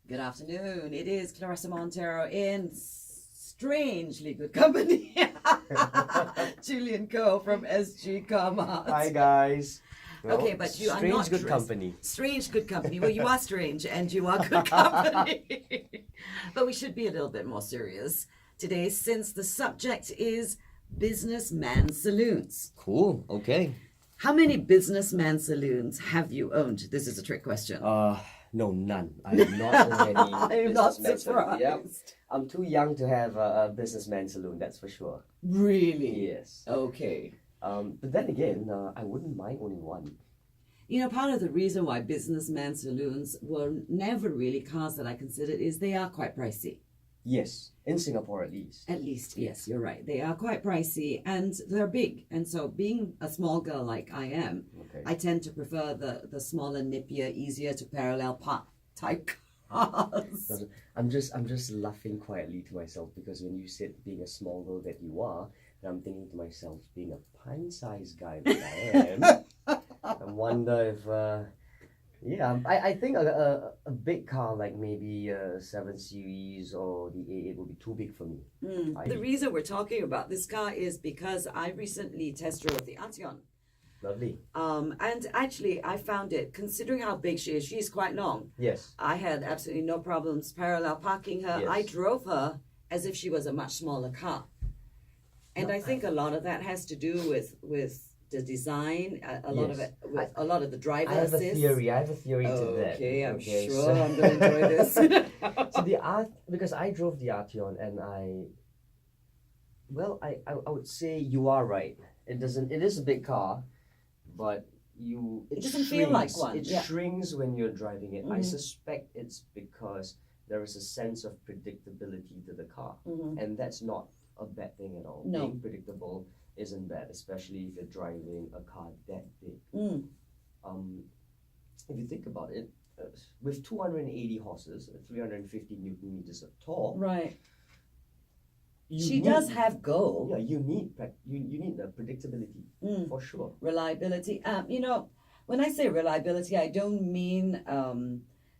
Good afternoon. It is Clarissa Montero in strangely good company. Julian Coe from SG Comart. Hi guys. Okay, but you are strange not good company. Strange good company. Well, you are strange and you are good company. But we should be a little bit more serious today since the subject is businessman saloons. Cool. Okay. How many businessman saloons have you owned? This is a trick question. No, none. I am not own any. I'm not businessman saloon. surprised. Yep. I'm too young to have a businessman saloon. That's for sure. Really? Yes. Okay. But then again, I wouldn't mind owning one. You know, part of the reason why businessman saloons were never really cars that I considered is they are quite pricey. Yes, in Singapore at least. At least, yes, you're right. They are quite pricey and they're big. And so being a small girl like I am, Okay. I tend to prefer the smaller, nippier, easier to parallel park type cars. I'm just laughing quietly to myself because when you said being a small girl that you are, and I'm thinking to myself, being a pint-sized guy that I am, I wonder if, I think a big car like maybe a 7 Series or the A8 would be too big for me. The reason we're talking about this car is because I recently test drove the Arteon. Lovely. And actually, I found it, considering how big she is, she's quite long. Yes. I had absolutely no problems parallel parking her. Yes. I drove her as if she was a much smaller car. And I think a lot of that has to do with the design, a lot of Yes. it, with a lot of the driver I have assist. I have a theory to that. Okay, I'm sure so- I'm going to enjoy this. So the because I drove the Arteon and I would say you are right. It is a big car, but it doesn't feel like shrinks. one, It yeah. shrinks when you're driving it. I Mhm. suspect it's because there is a sense of predictability to the car, Mhm. and that's not a bad thing at all. No. Being predictable isn't bad, especially if you're driving a car that big. Mm. If you think about it, with 280 horses, 350 newton meters of torque, Right. you She need- does have go. Yeah, you need the predictability Mm. for sure. Reliability. You know, when I say reliability, I don't mean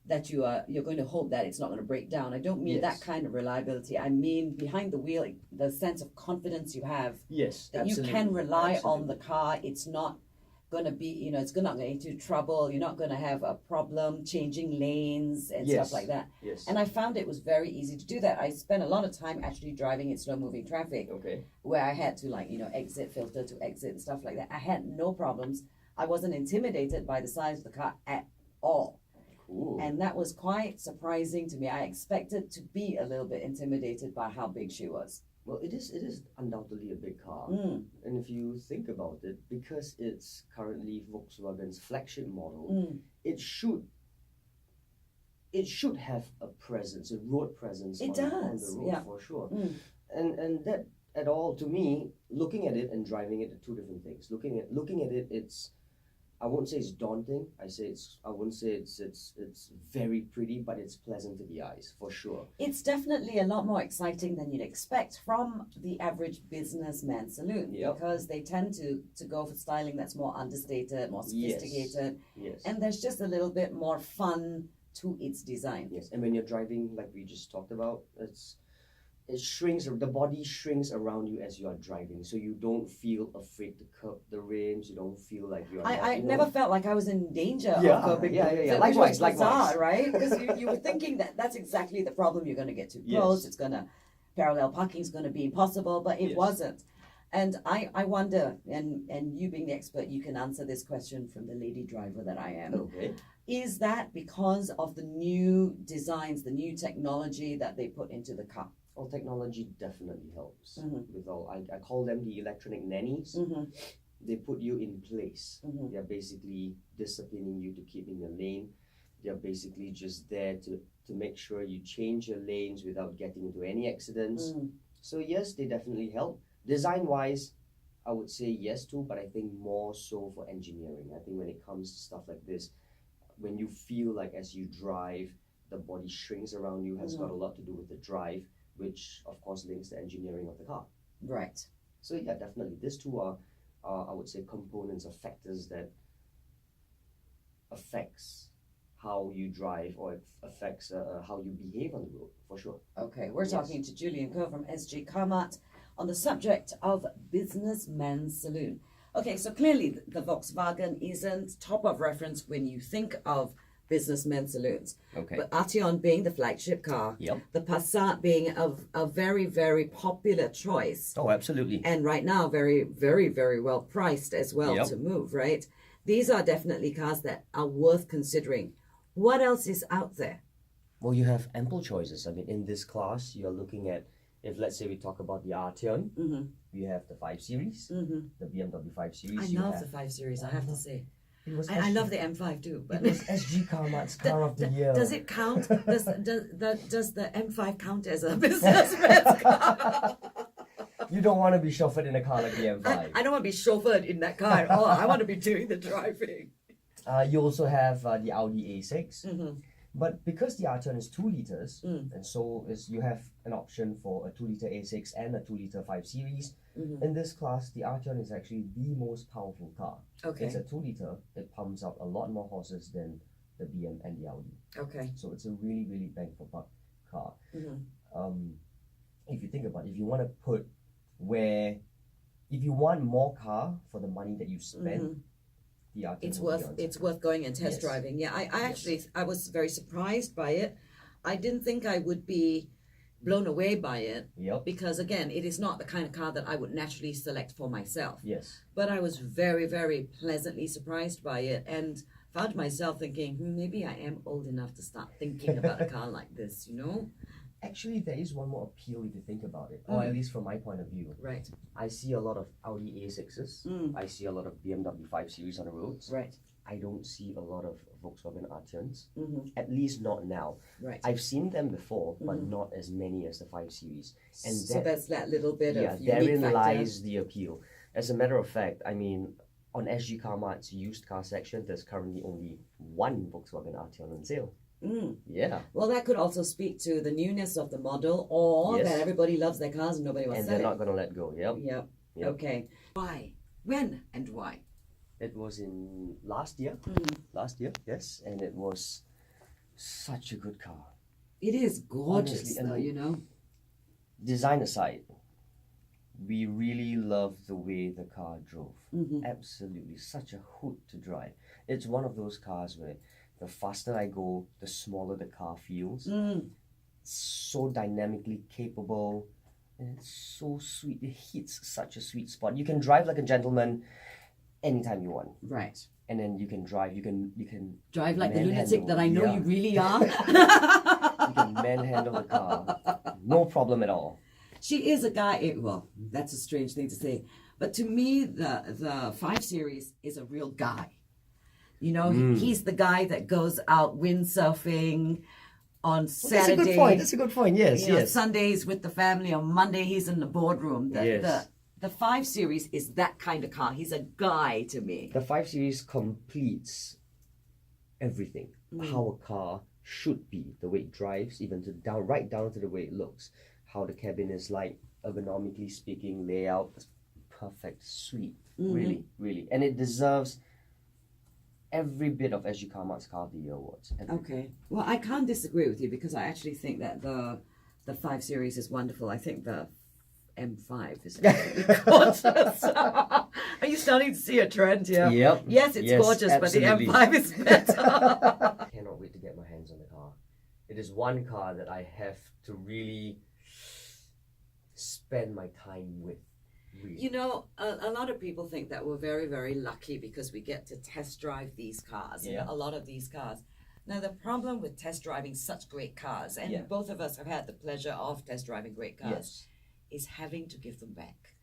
that you're going to hope that it's not going to break down. I don't mean Yes. that kind of reliability. I mean behind the wheel, the sense of confidence you have Yes, that absolutely. you can rely on the Absolutely. car. It's not going to be, it's not going to trouble. You're not going to have a problem changing lanes and Yes. stuff like that. Yes. And I found it was very easy to do that. I spent a lot of time actually driving in slow moving traffic Okay. where I had to exit, filter to exit and stuff like that. I had no problems. I wasn't intimidated by the size of the car at all. Cool. And that was quite surprising to me. I expected to be a little bit intimidated by how big she was. Well, it is undoubtedly a big car, Mm, and if you think about it, because it's currently Volkswagen's flagship model, mm. it should have a presence, a road presence It on does, the road yeah. for sure. Mm. And that at all, to me, looking at it and driving it are two different things. Looking at it, it's, I won't say it's daunting. I wouldn't say it's very pretty, but it's pleasant to the eyes for sure. It's definitely a lot more exciting than you'd expect from the average businessman saloon Yep. because they tend to go for styling that's more understated, more Yes. sophisticated, Yes. and there's just a little bit more fun to its design. Yes, and when you're driving, like we just talked about, it shrinks. The body shrinks around you as you are driving, so you don't feel afraid to curb the rims. You don't feel like you're. I never felt like I was in danger Yeah, of curbing yeah, the yeah, yeah. rims, which was Likewise. bizarre, right? Because you were thinking that's exactly the problem. You're going to get too close. Yes. It's going to parallel parking is going to be impossible, but it Yes. wasn't. And I wonder, and you being the expert, you can answer this question from the lady driver that I am. Okay. Is that because of the new designs, the new technology that they put into the car? Well, technology definitely helps. Mhm. With all, I call them the electronic nannies. Mm-hmm. They put you in place. Mhm. They're basically disciplining you to keep in your lane. They're basically just there to make sure you change your lanes without getting into any accidents. Mm. So yes, they definitely help. Design wise, I would say yes too, but I think more so for engineering. I think when it comes to stuff like this, when you feel like as you drive, the body shrinks around you has got a lot to do with the drive, which of course links the engineering of the car. Right. So yeah, definitely. These two are I would say components or factors that affects how you drive, or it affects how you behave on the road, for sure. Okay, we're Yes. talking to Julian Coe from SG Carmart on the subject of Businessman's Saloon. Okay, so clearly the Volkswagen isn't top of reference when you think of businessmen's saloons. Okay. But Arteon being the flagship car, Yep. the Passat being a very, very popular choice, Oh, absolutely. and right now very, very, very well priced as well Yep. to move, right? These are definitely cars that are worth considering. What else is out there? Well, you have ample choices. I mean, in this class, you're looking at, if let's say we talk about the Arteon, Mm-hmm. we have the 5 Series, Mm-hmm. the BMW 5 Series. I you love have, the 5 Series, I have to say. It was I love the M5 too. But It was SG Carmart's car of the year. does it count? Does the M5 count as a businessman's car? You don't want to be chauffeured in a car like the M5. I don't want to be chauffeured in that car at all. I want to be doing the driving. You also have the Audi A6. Mm-hmm. But because the Arteon is 2 liters, Mm. and so is you have an option for a 2 liter A6 and a 2 liter 5 Series. Mm-hmm. In this class, the Arteon is actually the most powerful car. Okay. It's a 2 liter. It pumps out a lot more horses than the BM and the Audi. Okay. So it's a really, really bang for buck car. Mm-hmm. If you think about it, if you want to put if you want more car for the money that you spend, Mhm. the Arteon It's will be worth on it's top. worth going and test Yes. driving. Yeah, I Yes. actually I was very surprised by it. I didn't think I would be blown away by it Yep. because again, it is not the kind of car that I would naturally select for myself. Yes. But I was very, very pleasantly surprised by it and found myself thinking, maybe I am old enough to start thinking about a car like this, you know? Actually, there is one more appeal if you think about it, or at least from my point of view. Right. I see a lot of Audi A6s. Mm. I see a lot of BMW 5 Series on the roads. Right. I don't see a lot of Volkswagen Arteons, Mm-hmm. at least not now. Right. I've seen them before, but Mhm. not as many as the 5 Series. And So that- that's that little bit Yeah, of unique therein factor. lies the appeal. As a matter of fact, I mean, on SG Carmart's used car section, there's currently only one Volkswagen Arteon on sale. Mm. Yeah, Well, that could also speak to the newness of the model, or Yes. that everybody loves their cars and nobody wants and to they're sell not going to let go. Yep. it. Yep. Yep. Okay. Why? When and why? It was in last year. Mm. Last year, yes. And it was such a good car. It is gorgeous, Honestly, and though, you know. Design aside, we really loved the way the car drove. Mm-hmm. Absolutely, such a hoot to drive. It's one of those cars where the faster I go, the smaller the car feels. Mm. So dynamically capable, and it's so sweet. It hits such a sweet spot. You can drive like a gentleman anytime you want, Right. and then you can drive. You can Drive like the manhandle, lunatic that I know yeah. you really are. you can manhandle the car, no problem at all. She is a guy. Well, that's a strange thing to say, but to me, the 5 Series is a real guy. You know, he's the guy that goes out windsurfing on Saturday. That's a good point. That's a good point. Yes, You know, yes. Sundays with the family. On Monday, he's in the boardroom. Yes. The 5 Series is that kind of car. He's a guy to me. The 5 Series completes everything. How a car should be, the way it drives, even right down to the way it looks. How the cabin is like, ergonomically speaking, layout, perfect, sweet. Really, really. And it deserves every bit of SG Carmart's Car of the Year awards. Okay. Well, I can't disagree with you because I actually think that the 5 Series is wonderful. I think the M5 is absolutely gorgeous. Are you starting to see a trend here? Yep. Yes, it's gorgeous, absolutely. but the M5 is better. I cannot wait to get my hands on the car. It is one car that I have to really spend my time with. Really. You know, a lot of people think that we're very, very lucky because we get to test drive these cars, Yeah. a lot of these cars. Now, the problem with test driving such great cars, and Yeah. both of us have had the pleasure of test driving great cars, Yes. is having to give them back.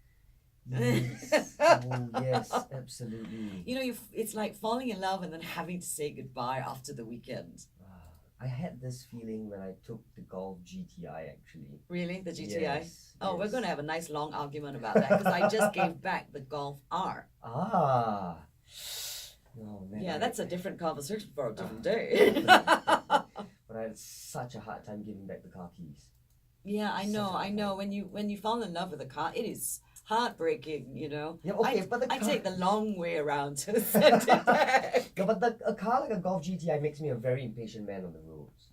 Yes. Oh, yes, absolutely. You know, it's like falling in love and then having to say goodbye after the weekend. I had this feeling when I took the Golf GTI actually. Really? The GTI? Yes, Oh, we're yes. going to have a nice long argument about that because I just gave back the Golf R. Ah. Oh, man, Yeah, I- that's a different conversation for a different day. But I had such a hard time giving back the car keys. Yeah, I know, Such a I know. When you fall in love with a car, it is heartbreaking, you know. Yeah, okay, I, but the I car- take the long way around to send it back. Yeah, but a car like a Golf GTI makes me a very impatient man on the roads.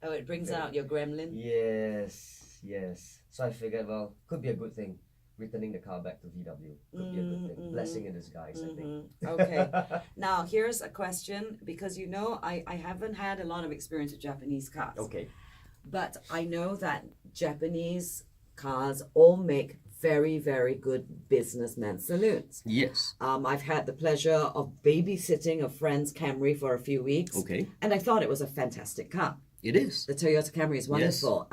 Oh, it brings Very. out your gremlin. Yes, yes. So I figured, well, could be a good thing. Returning the car back to VW could be a good thing. Blessing in disguise, I think. Okay. Now, here's a question because you know I haven't had a lot of experience with Japanese cars. Okay. But I know that Japanese cars all make very, very good businessmen saloons. Yes. I've had the pleasure of babysitting a friend's Camry for a few weeks. Okay. And I thought it was a fantastic car. It is. The Toyota Camry is wonderful.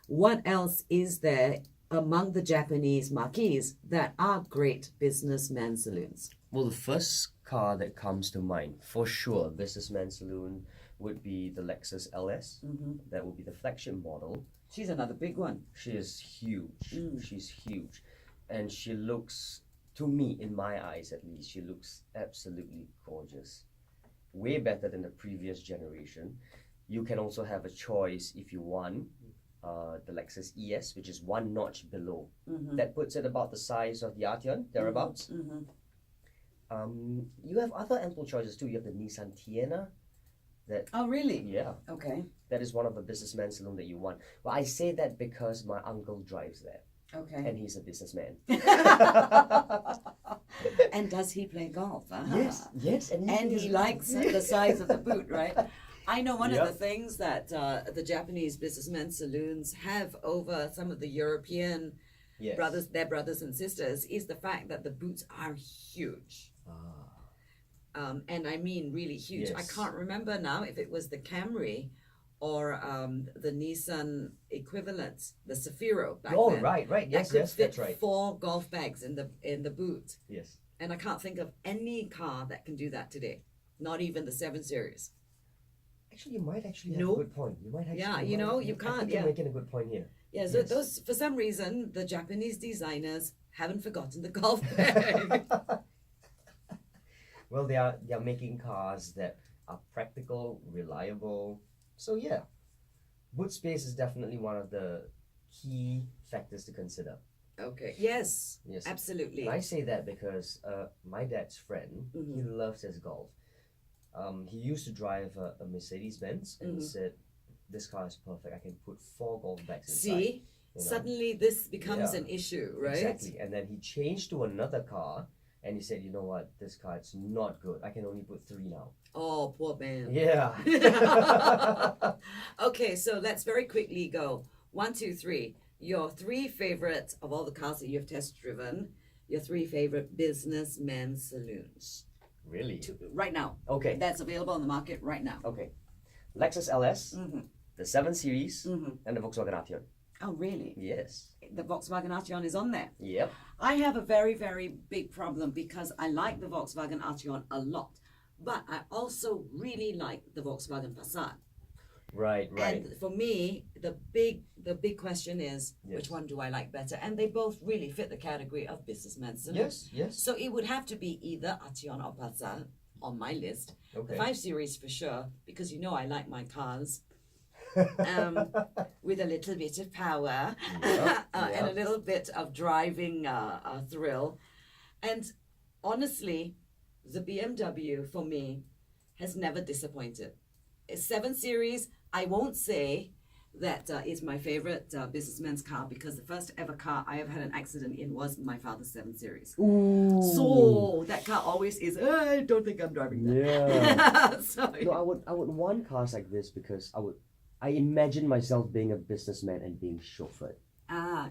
What else is there among the Japanese marquis that are great businessmen saloons? Well, the first car that comes to mind, for sure, businessman saloon, would be the Lexus LS. That would be the flagship model. She's another big one. She is huge. She's huge. And she looks, to me, in my eyes at least, she looks absolutely gorgeous. Way better than the previous generation. You can also have a choice if you want the Lexus ES, which is one notch below. That puts it about the size of the Arteon, thereabouts. You have other ample choices too. You have the Nissan Tiana. Oh, really? Yeah, Okay. that is one of the businessman saloon that you want. Well, I say that because my uncle drives there, Okay. and he's a businessman. And does he play golf? Yes, yes, And he likes the size of the boot, right? I know one of Yep. the things that the Japanese businessmen saloons have over some of the European yes. their brothers and sisters, is the fact that the boots are huge. And I mean really huge. I Yes. can't remember now if it was the Camry or the Nissan equivalent, the Safiro back Oh, then. right. That Yes, could yes, fit that's right. 4 golf bags in the boot. Yes. And I can't think of any car that can do that today. Not even the 7 Series. Actually, you might actually have No. a good point. You might actually. Yeah, you might- know, you I can't, think yeah. you're making a good point here. Yeah, so Yes. those, for some reason, the Japanese designers haven't forgotten the golf bag. Well, they are making cars that are practical, reliable. So yeah, boot space is definitely one of the key factors to consider. Okay. Yes, Yes. absolutely. And I say that because my dad's friend, he loves his golf. He used to drive a Mercedes Benz, and he said, "This car is perfect. I can put 4 golf bags inside." See, you know? suddenly this becomes Yeah. an issue, right? Exactly. And then he changed to another car, and he said, "You know what? This car it's not good. I can only put 3 now." Oh, poor man. Yeah. Okay, so let's very quickly go 1, 2, 3. Your 3 favorites of all the cars that you've test driven. Your 3 favorite businessmen saloons Really? right now. Okay. That's available on the market right now. Okay. Lexus LS, the 7 Series, and the Volkswagen Arteon. Oh, really? Yes. The Volkswagen Arteon is on there. Yep. I have a very, very big problem because I like the Volkswagen Arteon a lot, but I also really like the Volkswagen Passat. Right. And for me, the big question is, which Yes. one do I like better? And they both really fit the category of businessmen saloons. Yes. So it would have to be either Arteon or Passat on my list. Okay. The 5 Series for sure, because you know I like my cars with a little bit of power and a little bit of driving thrill. And honestly, the BMW for me has never disappointed. It's 7 Series. I won't say that it's my favorite businessman's car because the first ever car I ever had an accident in was my father's 7 Series. Ooh. So that car always is, I don't think I'm driving that. Yeah. So, No, I would want cars like this because I imagine myself being a businessman and being chauffeured.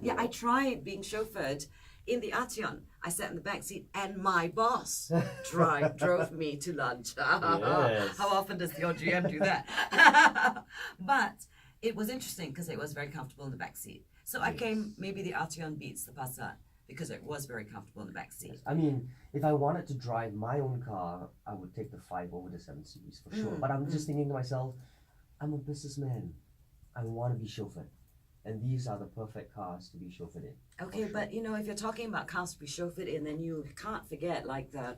yeah, I tried being chauffeured in the Arteon. I sat in the back seat and my boss drove me to lunch. Yes. How often does your GM do that? But it was interesting because it was very comfortable in the back seat. So I came, maybe the Arteon beats the Passat because it was very comfortable in the back seat. I mean, if I wanted to drive my own car, I would take the 5 over the 7 Series for sure. But I'm just thinking to myself, I'm a businessman. I want to be chauffeured. And these are the perfect cars to be chauffeured in. Okay, but you know, if you're talking about cars to be chauffeured in, then you can't forget like the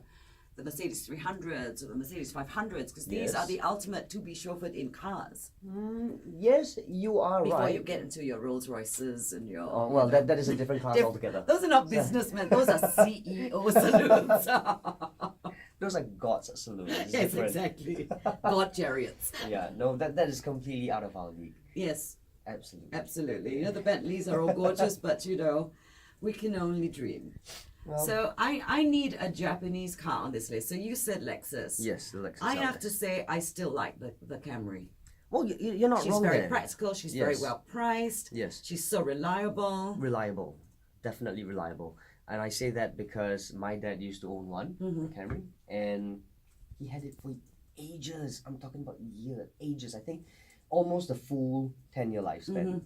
the Mercedes 300s or the Mercedes 500s, because these Yes. are the ultimate to be chauffeured in cars. Yes, you are Before right. you get into your Rolls Royces and your. Oh, well, that is a different class Diff- altogether. Those are not businessmen, those are CEO saloons. Those are God's saloons. It's Yes, different. exactly. God chariots. Yeah, no, that is completely out of our league. Yes, Absolutely. absolutely. You know, the Bentleys are all gorgeous, but you know, we can only dream. Well, So I need a Japanese car on this list. So you said Lexus. yes, the Lexus. I out have there. to say I still like the Camry. Well, you're not She's wrong very there. practical. She's very Yes. well priced. Yes. She's so reliable. Reliable, definitely reliable. And I say that because my dad used to own one, Mhm. a Camry, and he had it for ages. I'm talking about ages. I think almost a full 10-year lifespan. Mhm.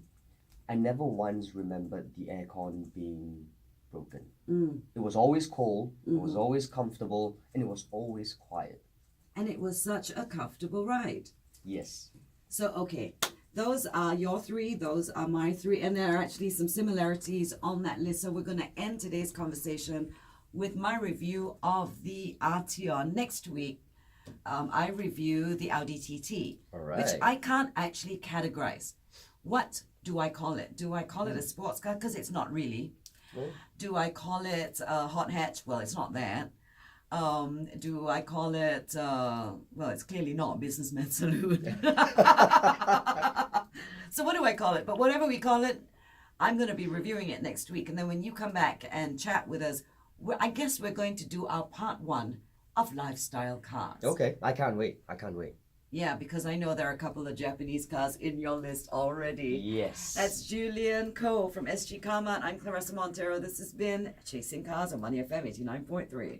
I never once remembered the aircon being broken. Mm. It was always cold, it was Mhm. always comfortable, and it was always quiet. And it was such a comfortable ride. Yes. So, okay, those are your three, those are my three, and there are actually some similarities on that list. So, we're going to end today's conversation with my review of the Arteon. Next week, I review the Audi TT, All right. which I can't actually categorize. What do I call it? Do I call it a sports car? Because it's not really. No. Do I call it a hot hatch? Well, it's not that. Do I call it, well, it's clearly not a businessman's saloon. So what do I call it? But whatever we call it, I'm going to be reviewing it next week. And then when you come back and chat with us, I guess we're going to do our part 1 of lifestyle cars. Okay, I can't wait. I can't wait. Yeah, because I know there are a couple of Japanese cars in your list already. Yes. That's Julian Cole from SG Karma. I'm Clarissa Montero. This has been Chasing Cars on Money FM 89.3.